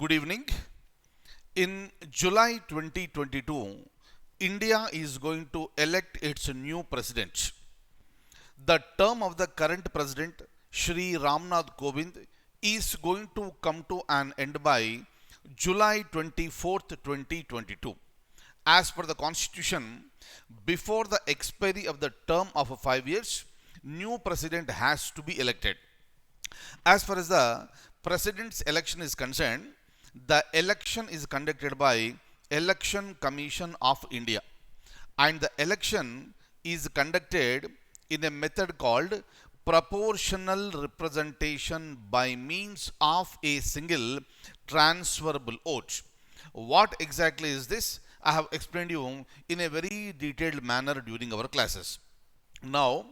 Good evening. In July 2022, India is going to elect its new president. The term of the current president, Shri Ramnath Kovind, is going to come to an end by July 24th, 2022. As per the constitution, before the expiry of the term of 5 years, new president has to be elected. As far as the president's election is concerned, the election is conducted by Election Commission of India, and the election is conducted in a method called proportional representation by means of a single transferable vote. What exactly is this? I have explained you in a very detailed manner during our classes. Now,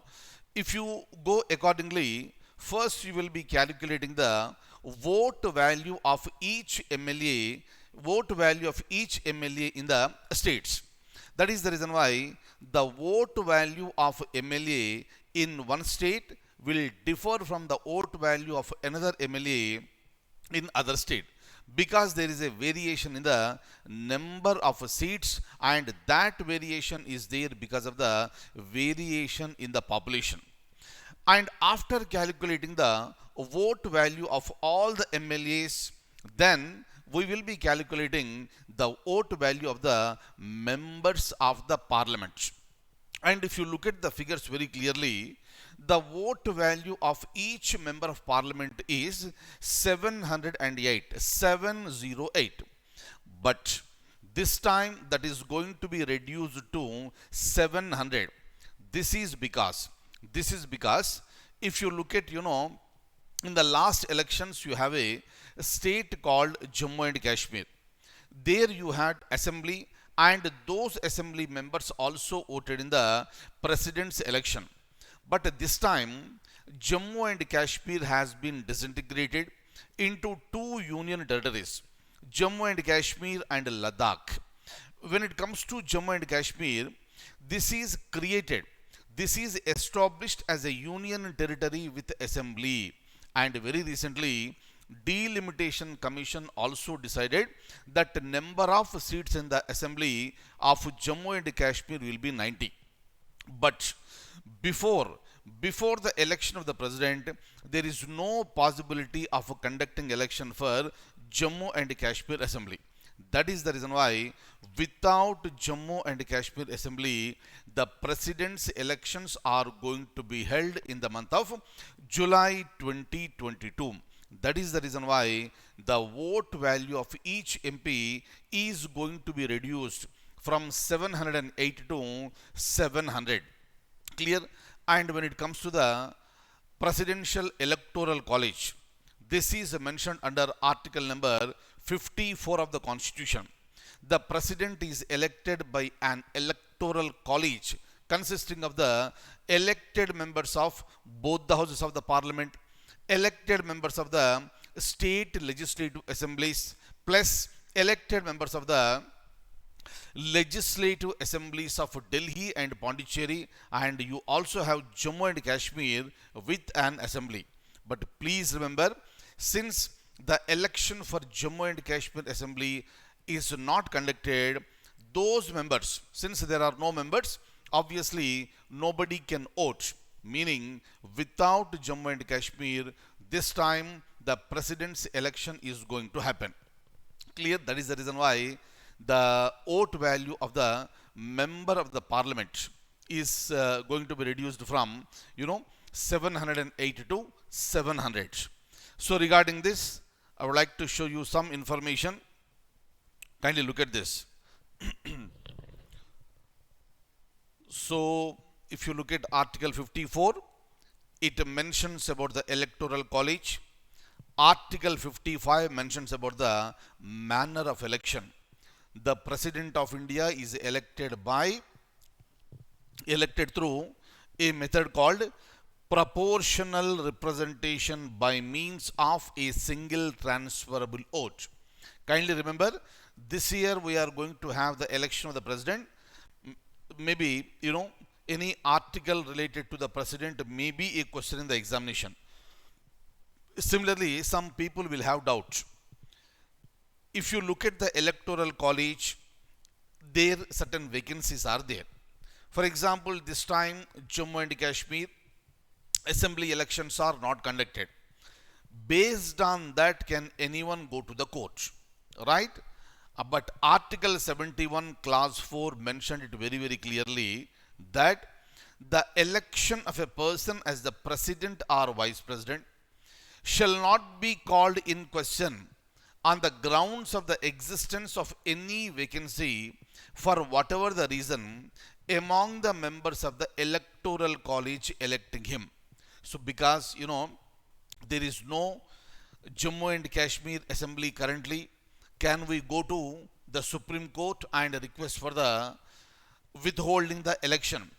if you go accordingly, first you will be calculating the vote value of each MLA, in the states. That is the reason why the vote value of MLA in one state will differ from the vote value of another MLA in other state, because there is a variation in the number of seats, and that variation is there because of the variation in the population. And after calculating the vote value of all the MLAs, then we will be calculating the vote value of the members of the parliament. And if you look at the figures very clearly, the vote value of each member of parliament is 708. But this time that is going to be reduced to 700. This is because if you look at, in the last elections, you have a state called Jammu and Kashmir. There you had assembly, and those assembly members also voted in the president's election. But this time, Jammu and Kashmir has been disintegrated into two union territories, Jammu and Kashmir and Ladakh. When it comes to Jammu and Kashmir, this is established as a union territory with assembly, and very recently delimitation commission also decided that the number of seats in the assembly of Jammu and Kashmir will be 90. But before the election of the president, there is no possibility of conducting election for Jammu and Kashmir assembly. That is the reason why without Jammu and Kashmir assembly, the president's elections are going to be held in the month of July 2022. That is the reason why the vote value of each MP is going to be reduced from 708 to 700. Clear? And when it comes to the Presidential Electoral College, this is mentioned under article number 54 of the Constitution. The president is elected by an electoral college consisting of the elected members of both the houses of the parliament, elected members of the state legislative assemblies, plus elected members of the legislative assemblies of Delhi and Pondicherry, and you also have Jammu and Kashmir with an assembly. But please remember, since the election for Jammu and Kashmir assembly is not conducted, those members, since there are no members, obviously nobody can vote, meaning without Jammu and Kashmir, this time the president's election is going to happen. Clear? That is the reason why the vote value of the member of the parliament is going to be reduced from 708 to 700. So regarding this, I would like to show you some information. Kindly look at this. So if you look at article 54, it mentions about the electoral college. Article 55 mentions about the manner of election. The president of India is elected through a method called proportional representation by means of a single transferable vote. Kindly remember, this year we are going to have the election of the president. Maybe, any article related to the president may be a question in the examination. Similarly, some people will have doubt. if you look at the electoral college, there certain vacancies are there. For example, this time Jammu and Kashmir assembly elections are not conducted. Based on that, can anyone go to the court, right? But Article 71 clause 4 mentioned it very very clearly that the election of a person as the president or vice president shall not be called in question on the grounds of the existence of any vacancy for whatever the reason among the members of the electoral college electing him. So because there is no Jammu and Kashmir assembly currently, can we go to the Supreme Court and request for the withholding the election?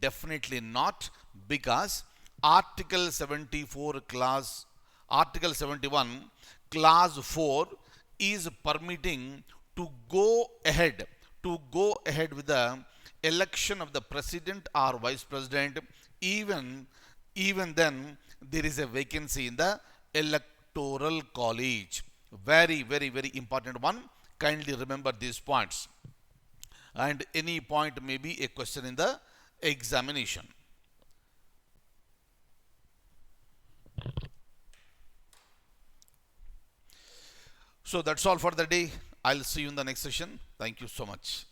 Definitely not, because Article 74 clause, Article 71 clause 4 is permitting to go ahead with the election of the president or vice president, even then there is a vacancy in the electoral college. Very very very important one. Kindly remember these points, and any point may be a question in the examination. So that's all for the day. I'll see you in the next session. Thank you so much.